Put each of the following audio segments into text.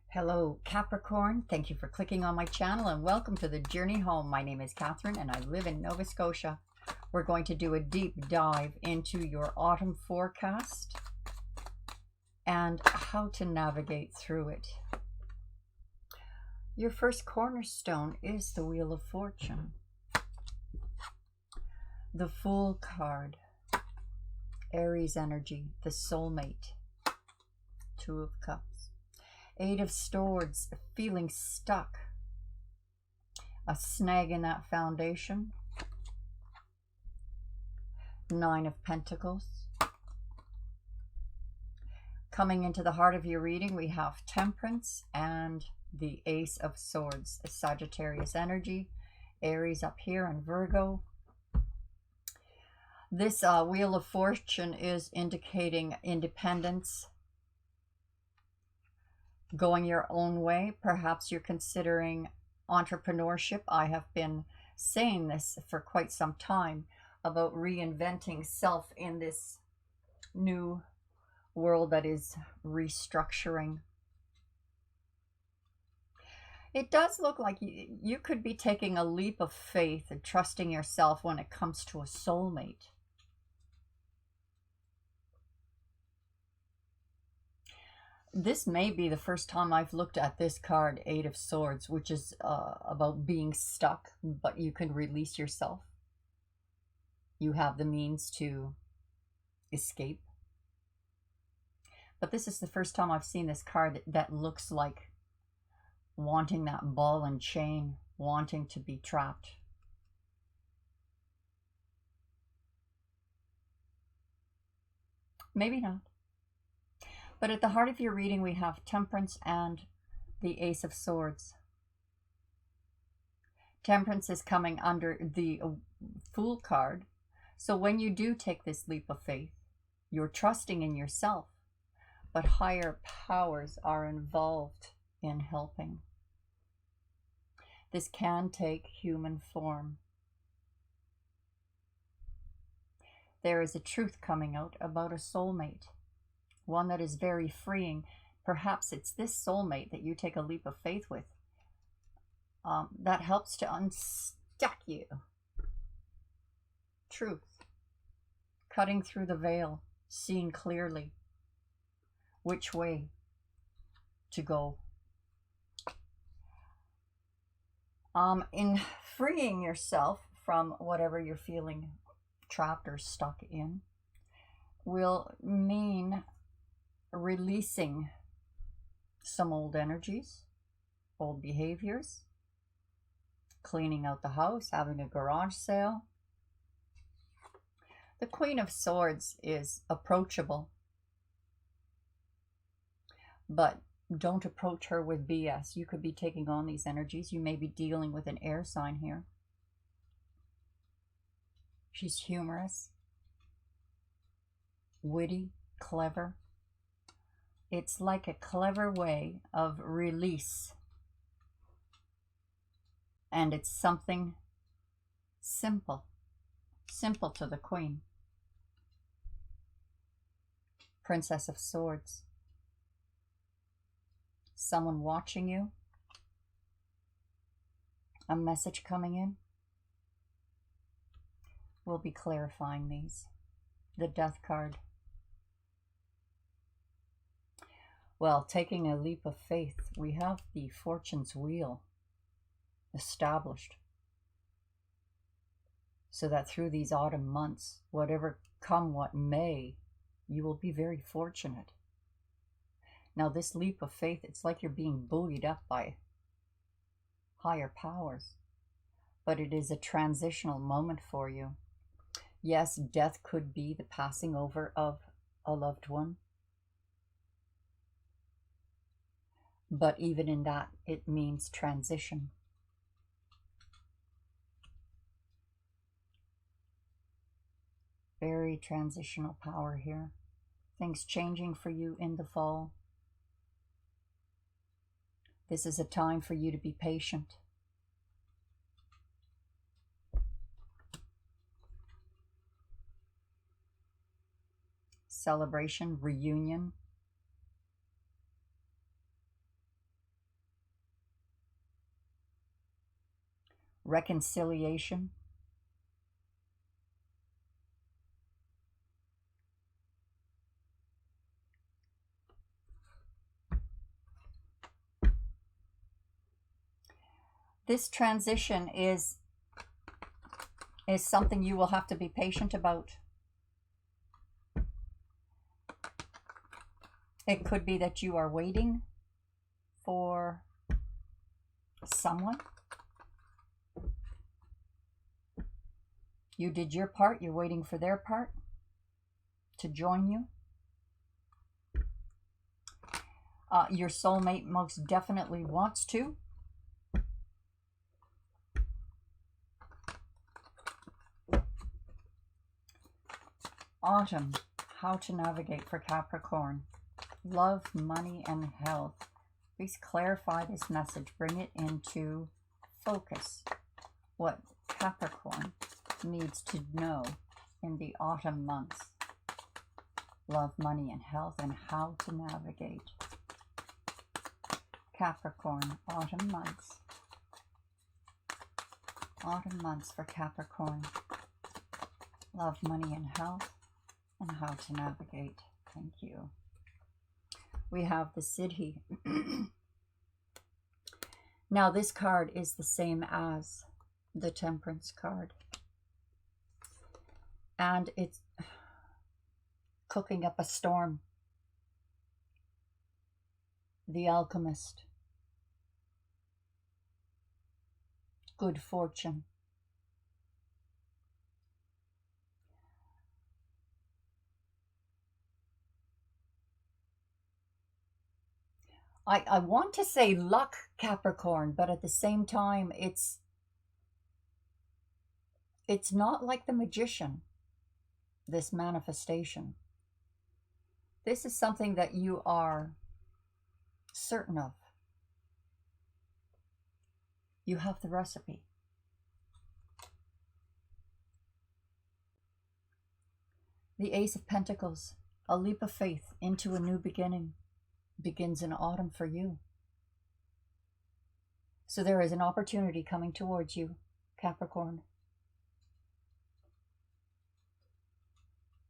Hello, Capricorn. Thank you for clicking on my channel and welcome to the journey home. My name is Catherine and I live in Nova Scotia. We're going to do a deep dive into your autumn forecast and how to navigate through it. Your first cornerstone is the Wheel of Fortune. The Fool card, Aries energy, the soulmate, Two of Cups. Eight of Swords, feeling stuck, a snag in that foundation. Nine of Pentacles. Coming into the heart of your reading, we have Temperance and the Ace of Swords, Sagittarius energy, Aries up here and Virgo. This Wheel of Fortune is indicating independence, going your own way. Perhaps you're considering entrepreneurship. I have been saying this for quite some time about reinventing self in this new world that is restructuring. It does look like you could be taking a leap of faith and trusting yourself when it comes to a soulmate. This may be the first time I've looked at this card, Eight of Swords, which is about being stuck, but you can release yourself. You have the means to escape. But this is the first time I've seen this card that looks like wanting that ball and chain, wanting to be trapped. Maybe not. But at the heart of your reading, we have Temperance and the Ace of Swords. Temperance is coming under the Fool card. So when you do take this leap of faith, you're trusting in yourself, but higher powers are involved in helping. This can take human form. There is a truth coming out about a soulmate. One that is very freeing. Perhaps it's this soulmate that you take a leap of faith with that helps to unstuck you. Truth. Cutting through the veil, seeing clearly which way to go. In freeing yourself from whatever you're feeling trapped or stuck in will mean releasing some old energies, old behaviors, cleaning out the house, having a garage sale. The Queen of Swords is approachable, but don't approach her with BS. You could be taking on these energies. You may be dealing with an air sign here. She's humorous, witty, clever. It's like a clever way of release. And it's something simple. Simple to the Queen. Princess of Swords. Someone watching you. A message coming in. We'll be clarifying these. The Death card. Well, taking a leap of faith, we have the Fortune's Wheel established. So that through these autumn months, whatever come what may, you will be very fortunate. Now this leap of faith, it's like you're being buoyed up by higher powers. But it is a transitional moment for you. Yes, death could be the passing over of a loved one. But even in that, it means transition. Very transitional power here. Things changing for you in the fall. This is a time for you to be patient. Celebration, reunion. reconciliation. This transition is something you will have to be patient about. It could be that you are waiting for someone. You did your part, you're waiting for their part to join you. Your soulmate most definitely wants to. Autumn, how to navigate for Capricorn. Love, money, and health. Please clarify this message. Bring it into focus. What Capricorn needs to know in the autumn months. Love, money, and health, and how to navigate. Capricorn, autumn months. Autumn months for Capricorn. Love, money, and health, and how to navigate. Thank you. We have the Siddhi. Now this card is the same as the Temperance card. And it's cooking up a storm. The Alchemist. Good fortune. I want to say luck, Capricorn, but at the same time, it's not like the Magician, this manifestation. This is something that you are certain of. You have the recipe. The Ace of Pentacles, a leap of faith into a new beginning, begins in autumn for you. So there is an opportunity coming towards you, Capricorn,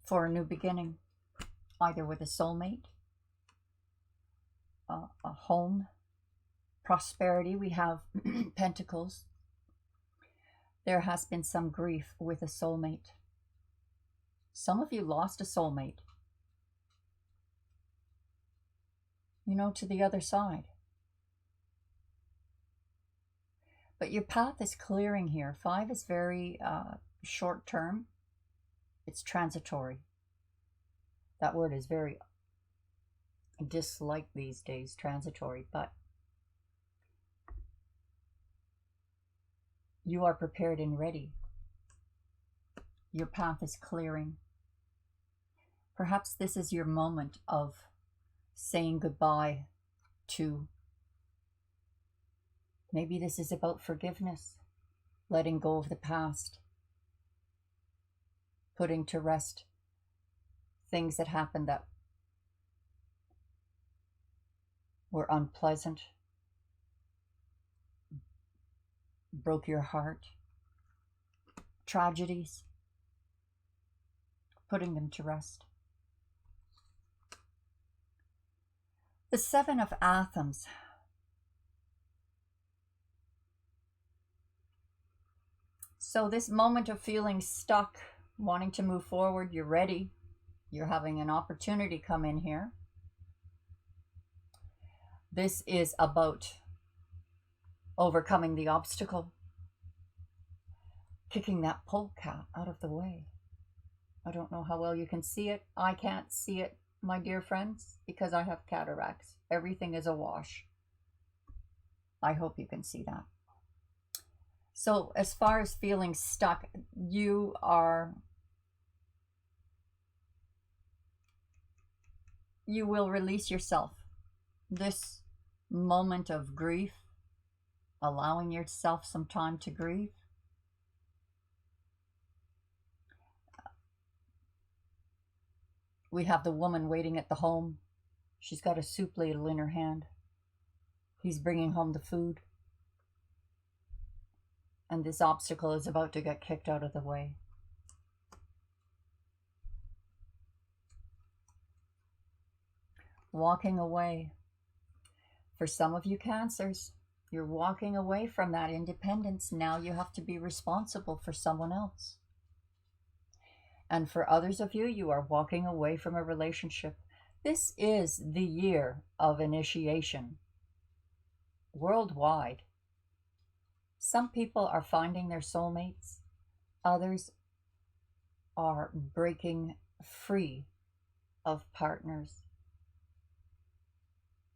for a new beginning, either with a soulmate, a home, prosperity. We have Pentacles. There has been some grief with a soulmate. Some of you lost a soulmate, you know, to the other side. But your path is clearing here. 5 is very short term. It's transitory. That word is very disliked these days, transitory. But you are prepared and ready. Your path is clearing. Perhaps this is your moment of saying goodbye to, maybe this is about forgiveness, letting go of the past, putting to rest things that happened that were unpleasant, broke your heart, tragedies, putting them to rest. The 7 of Athens. So this moment of feeling stuck, wanting to move forward, you're ready. You're having an opportunity come in here. This is about overcoming the obstacle, kicking that polecat out of the way. I don't know how well you can see it. I can't see it, my dear friends, because I have cataracts. Everything is a wash. I hope you can see that. So as far as feeling stuck, you will release yourself. This moment of grief, allowing yourself some time to grieve, we have the woman waiting at the home. She's got a soup ladle in her hand. He's bringing home the food. And this obstacle is about to get kicked out of the way. Walking away. For some of you Cancers, you're walking away from that independence. Now you have to be responsible for someone else. And for others of you, you are walking away from a relationship. This is the year of initiation. Worldwide. Some people are finding their soulmates. Others are breaking free of partners.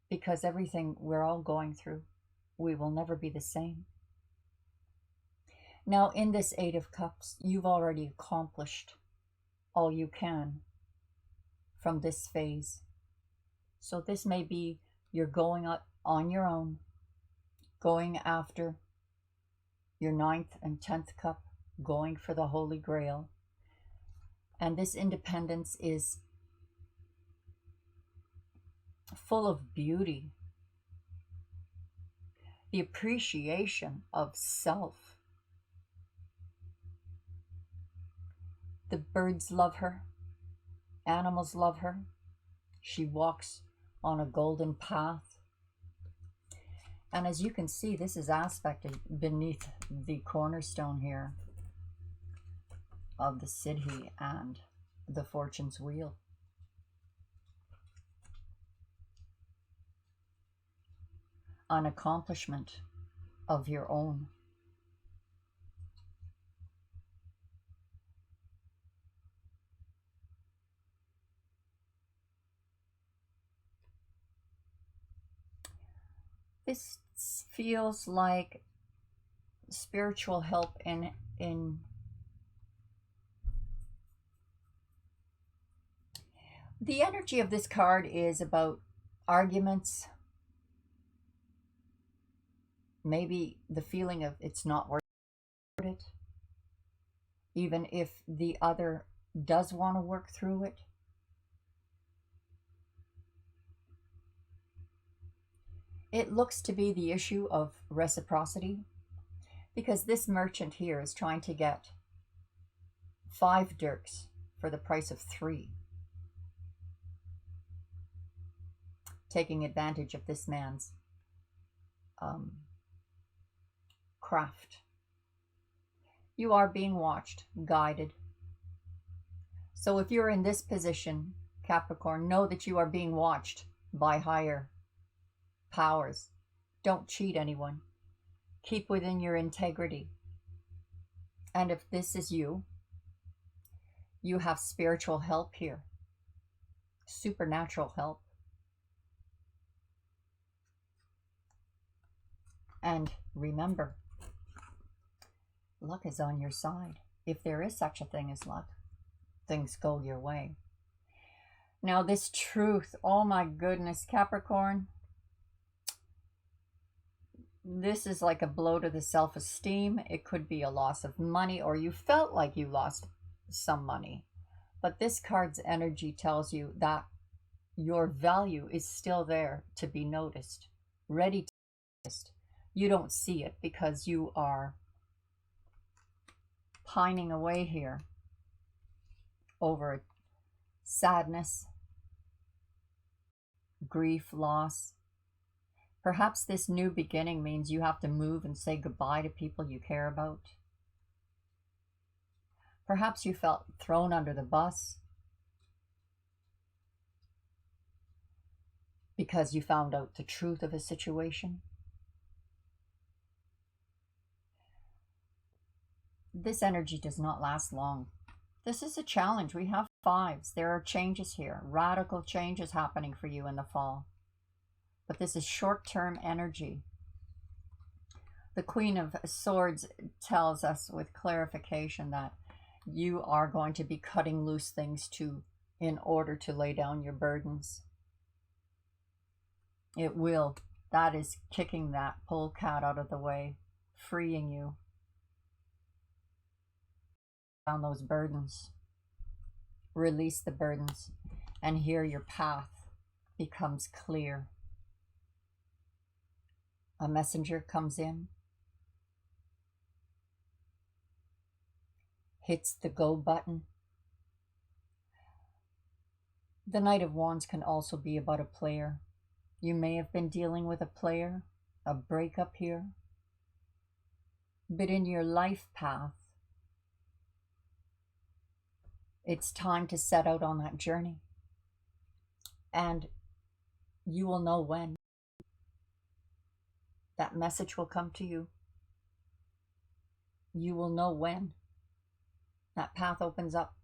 Because everything we're all going through, we will never be the same. Now, in this Eight of Cups, you've already accomplished all you can from this phase. So this may be you're going out on your own, going after your 9th and 10th cup, going for the Holy Grail. And this independence is full of beauty, the appreciation of self. The birds love her, animals love her. She walks on a golden path. And as you can see, this is aspected beneath the cornerstone here of the Siddhi and the Fortune's Wheel. An accomplishment of your own. This feels like spiritual help in the energy of this card is about arguments. Maybe the feeling of it's not worth it, even if the other does want to work through it. It looks to be the issue of reciprocity, because this merchant here is trying to get 5 dirks for the price of 3, taking advantage of this man's craft. You are being watched, guided. So if you're in this position, Capricorn, know that you are being watched by higher powers. Don't cheat anyone. Keep within your integrity. And if this is you, you have spiritual help here. Supernatural help. And remember, luck is on your side. If there is such a thing as luck, things go your way. Now this truth, oh my goodness, Capricorn, this is like a blow to the self-esteem. It could be a loss of money, or you felt like you lost some money. But this card's energy tells you that your value is still there to be noticed, ready to be noticed. You don't see it because you are pining away here over sadness, grief, loss. Perhaps this new beginning means you have to move and say goodbye to people you care about. Perhaps you felt thrown under the bus because you found out the truth of a situation. This energy does not last long. This is a challenge. We have 5s. There are changes here, radical changes happening for you in the fall. But this is short-term energy. The Queen of Swords tells us with clarification that you are going to be cutting loose things in order to lay down your burdens. It will. That is kicking that polecat out of the way, freeing you down those burdens. Release the burdens, and here your path becomes clear. A messenger comes in. hits the go button. The Knight of Wands can also be about a player. You may have been dealing with a player, a breakup here. But in your life path, it's time to set out on that journey. And you will know when. That message will come to you. You will know when that path opens up.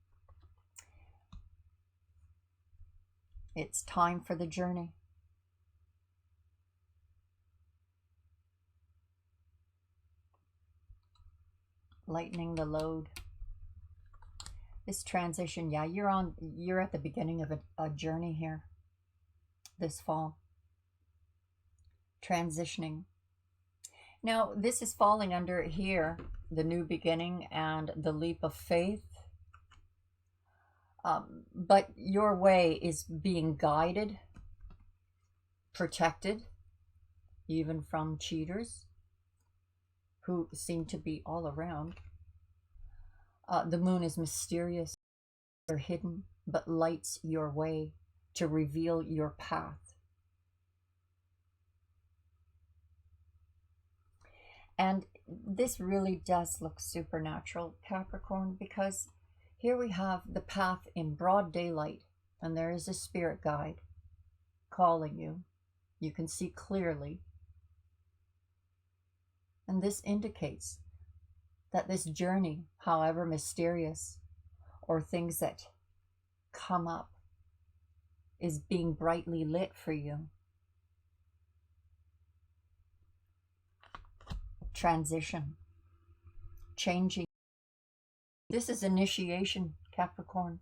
It's time for the journey. Lightening the load. This transition, yeah, you're at the beginning of a journey here this fall. Transitioning. Now, this is falling under here, the new beginning and the leap of faith. But your way is being guided, protected, even from cheaters who seem to be all around. The moon is mysterious or hidden, but lights your way to reveal your path. And this really does look supernatural, Capricorn, because here we have the path in broad daylight, and there is a spirit guide calling you. You can see clearly. And this indicates that this journey, however mysterious, or things that come up, is being brightly lit for you. Transition, changing. This is initiation, Capricorn.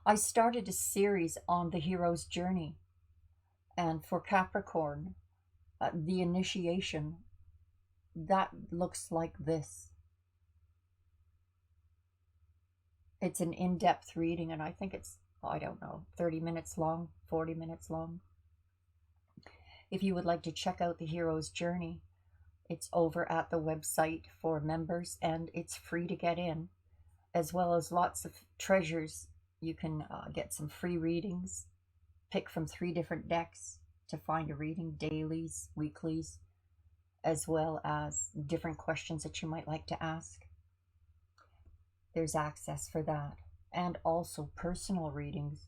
I started a series on the hero's journey, and for Capricorn, the initiation, that looks like this. It's an in-depth reading, and I think it's, I don't know, 30 minutes long, 40 minutes long. If you would like to check out the hero's journey, it's over at the website for members, and it's free to get in, as well as lots of treasures. You can get some free readings, pick from 3 different decks to find a reading, dailies, weeklies, as well as different questions that you might like to ask. There's access for that, and also personal readings,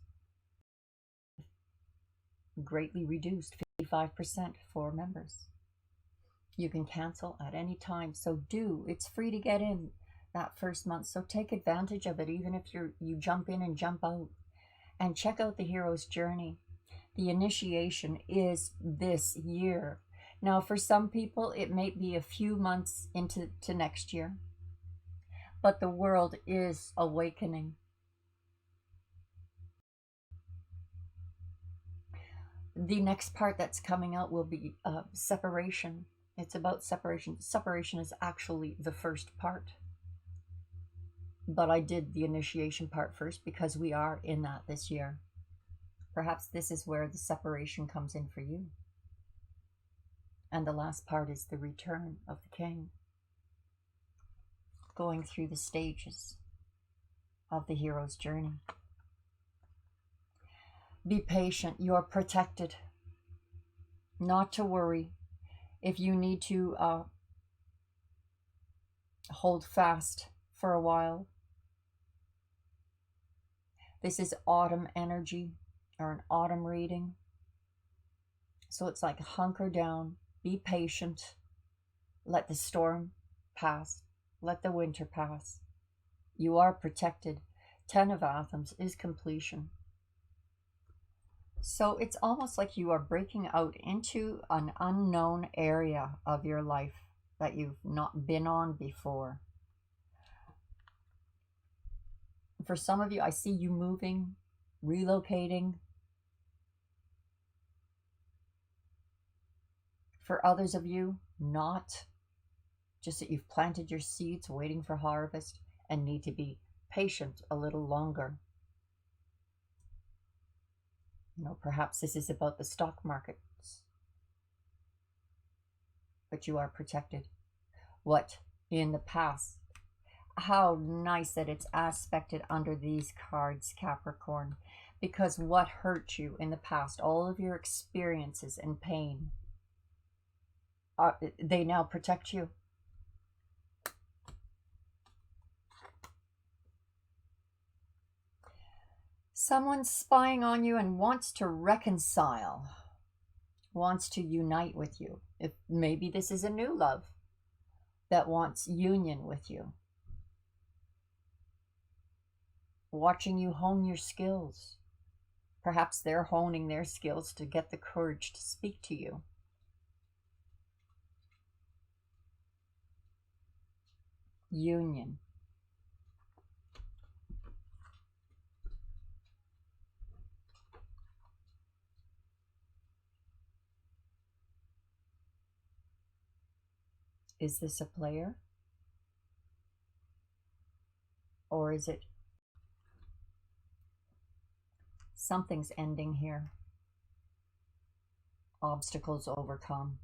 greatly reduced, 55% for members. You can cancel at any time, so it's free to get in that first month, so take advantage of it, even if you jump in and jump out, and check out the hero's journey. The initiation is this year. Now, for some people, it may be a few months into next year, but the world is awakening. The next part that's coming out will be separation. It's about separation. Separation is actually the first part. But I did the initiation part first because we are in that this year. Perhaps this is where the separation comes in for you. And the last part is the return of the king. Going through the stages of the hero's journey. Be patient. You're protected. Not to worry. If you need to hold fast for a while. This is autumn energy, or an autumn reading. So it's like hunker down, be patient, let the storm pass, let the winter pass. You are protected. 10 of Anthems is completion. So it's almost like you are breaking out into an unknown area of your life that you've not been on before. For some of you, I see you moving, relocating. For others of you, not. Just that you've planted your seeds waiting for harvest and need to be patient a little longer. Perhaps this is about the stock markets. But you are protected. What in the past how nice that it's aspected under these cards, Capricorn, because what hurt you in the past, all of your experiences and pain, they now protect you. Someone's spying on you and wants to reconcile, wants to unite with you. If maybe this is a new love that wants union with you. Watching you hone your skills. Perhaps they're honing their skills to get the courage to speak to you. Union. Is this a player? Or is it something's ending here? Obstacles overcome.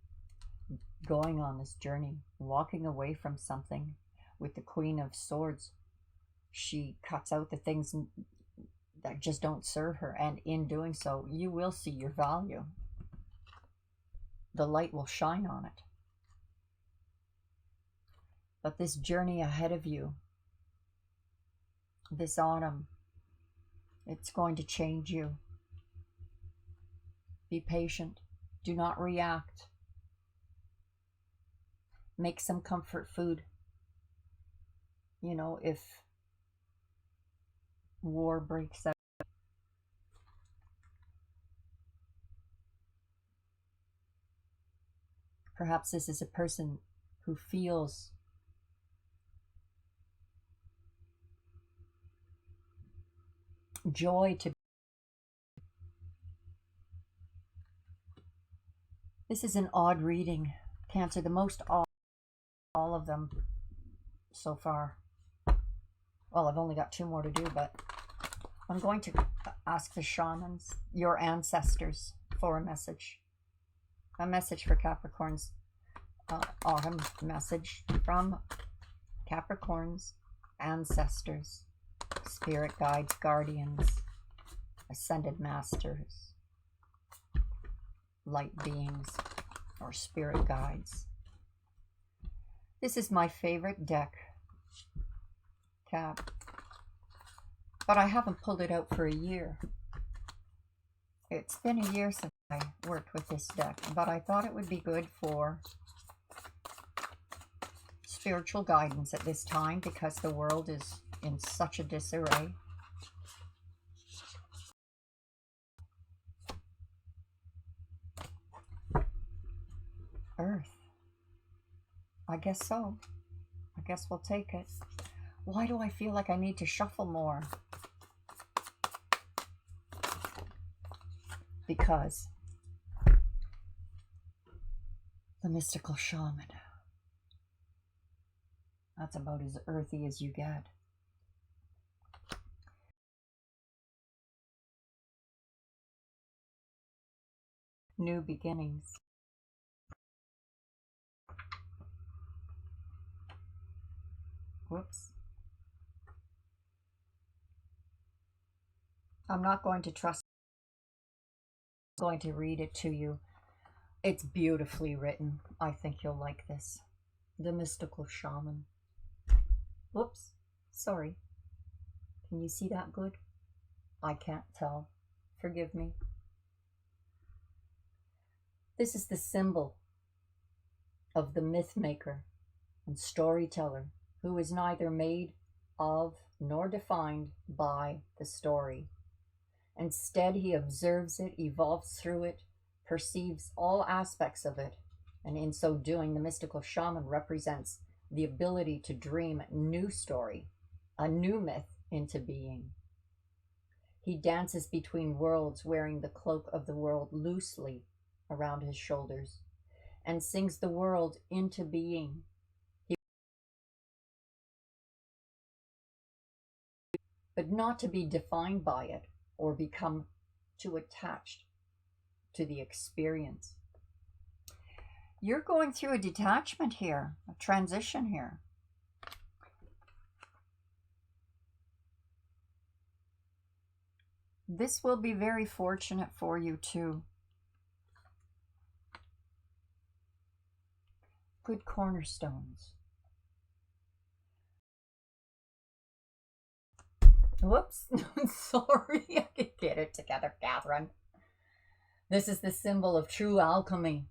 Going on this journey, walking away from something. With the Queen of Swords, she cuts out the things that just don't serve her, and in doing so, you will see your value. The light will shine on it. But this journey ahead of you, this autumn, it's going to change you. Be patient. Do not react. Make some comfort food. You know, if war breaks out. Perhaps this is a person who feels joy to. This is an odd reading, Cancer, the most odd, all of them so far. Well, I've only got 2 more to do, but I'm going to ask the shamans, your ancestors, for a message. A message for Capricorn's autumn message from Capricorn's ancestors, spirit guides, guardians, ascended masters, light beings, or spirit guides. This is my favorite deck, Cap, but I haven't pulled it out for a year. It's been a year since I worked with this deck, but I thought it would be good for spiritual guidance at this time because the world is in such a disarray. Earth. I guess so. I guess we'll take it. Why do I feel like I need to shuffle more? Because the mystical shaman. That's about as earthy as you get. New beginnings. Whoops. I'm not going to trust. I'm going to read it to you. It's beautifully written. I think you'll like this. The mystical shaman. Whoops. Sorry. Can you see that good? I can't tell. Forgive me. This is the symbol of the myth maker and storyteller who is neither made of nor defined by the story. Instead, he observes it, evolves through it, perceives all aspects of it, and in so doing, the mystical shaman represents the ability to dream a new story, a new myth into being. He dances between worlds, wearing the cloak of the world loosely around his shoulders, and sings the world into being. But not to be defined by it or become too attached to the experience. You're going through a detachment here, a transition here. This will be very fortunate for you too. Good cornerstones. Whoops. Sorry. I can get it together, Catherine. This is the symbol of true alchemy.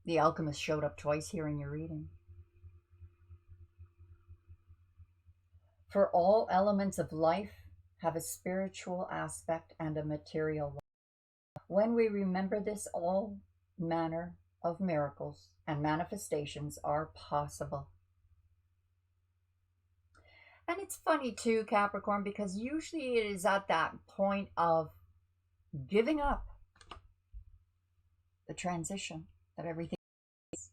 The alchemist showed up twice here in your reading. For all elements of life have a spiritual aspect and a material one. When we remember this, all manner of miracles and manifestations are possible. And it's funny too, Capricorn, because usually it is at that point of giving up the transition that everything is.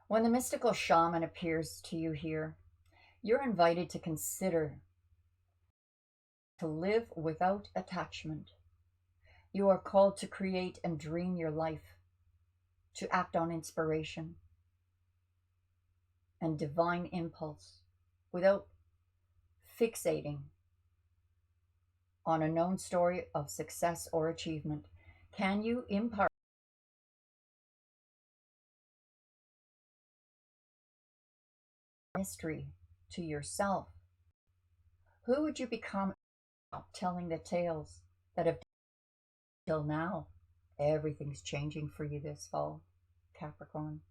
When the mystical shaman appears to you here, you're invited to consider to live without attachment. You are called to create and dream your life, to act on inspiration and divine impulse without fixating on a known story of success or achievement. Can you impart mystery to yourself? Who would you become telling the tales that have till now? Everything's changing for you this fall, Capricorn.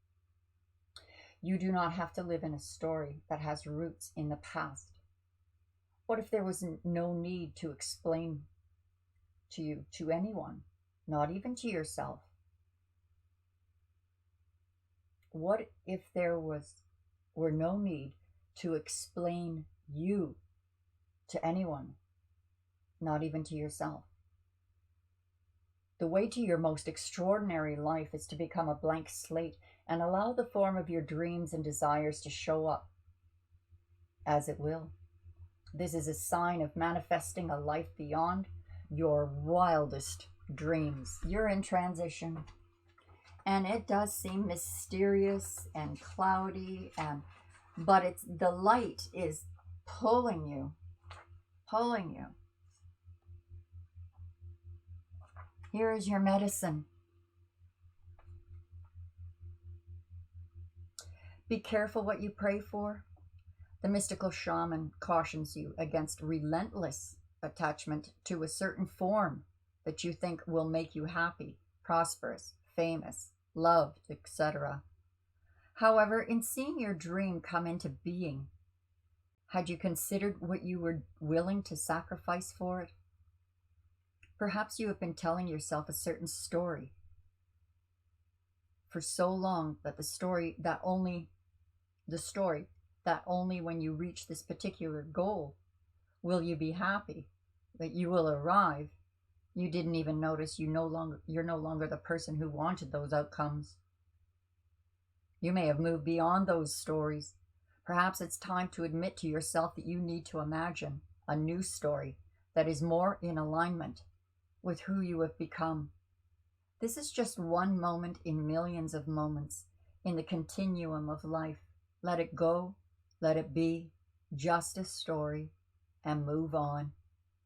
You do not have to live in a story that has roots in the past. What if there was no need to explain to you, to anyone, not even to yourself? What if there were no need to explain you to anyone, not even to yourself? The way to your most extraordinary life is to become a blank slate and allow the form of your dreams and desires to show up as it will. This is a sign of manifesting a life beyond your wildest dreams. You're in transition, and it does seem mysterious and cloudy, but it's the light is pulling you. Here is your medicine. Be careful what you pray for. The mystical shaman cautions you against relentless attachment to a certain form that you think will make you happy, prosperous, famous, loved, etc. However, in seeing your dream come into being, had you considered what you were willing to sacrifice for it? Perhaps you have been telling yourself a certain story for so long that the story that only when you reach this particular goal will you be happy, that you will arrive. You didn't even notice you're no longer the person who wanted those outcomes. You may have moved beyond those stories. Perhaps it's time to admit to yourself that you need to imagine a new story that is more in alignment with who you have become. This is just one moment in millions of moments in the continuum of life. Let it go, let it be, just a story, and move on.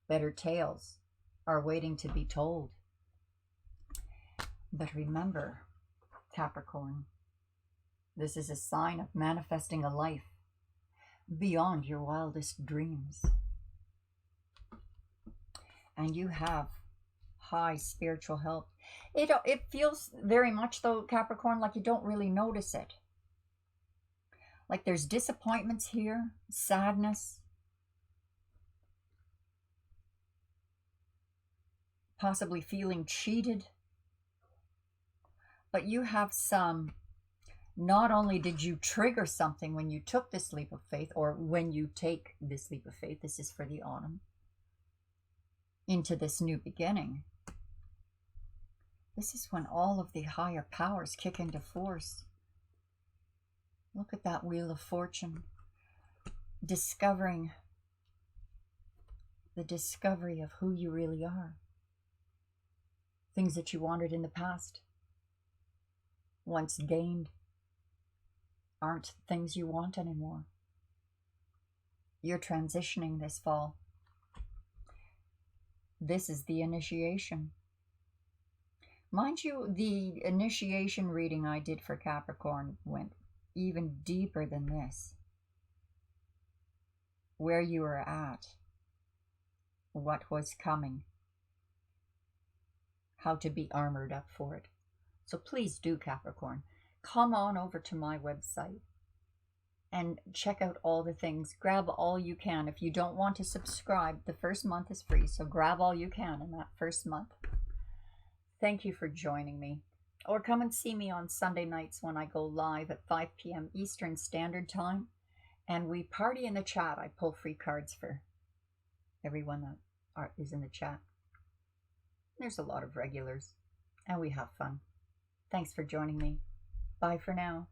Better tales are waiting to be told. But remember, Capricorn, this is a sign of manifesting a life beyond your wildest dreams. And you have high spiritual health. It feels very much, though, Capricorn, like you don't really notice it. Like there's disappointments here, sadness, possibly feeling cheated. But you have not only did you trigger something when you took this leap of faith, or when you take this leap of faith, this is for the autumn, into this new beginning. This is when all of the higher powers kick into force. Look at that Wheel of Fortune, discovering the discovery of who you really are. Things that you wanted in the past, once gained, aren't things you want anymore. You're transitioning this fall. This is the initiation. Mind you, the initiation reading I did for Capricorn went even deeper than this. Where you were at, what was coming, how to be armored up for it. So please do, Capricorn, come on over to my website and check out all the things. Grab all you can. If you don't want to subscribe, the first month is free, so grab all you can in that first month. Thank you for joining me. Or come and see me on Sunday nights when I go live at 5 p.m. Eastern Standard Time. And we party in the chat. I pull free cards for everyone that is in the chat. There's a lot of regulars, and we have fun. Thanks for joining me. Bye for now.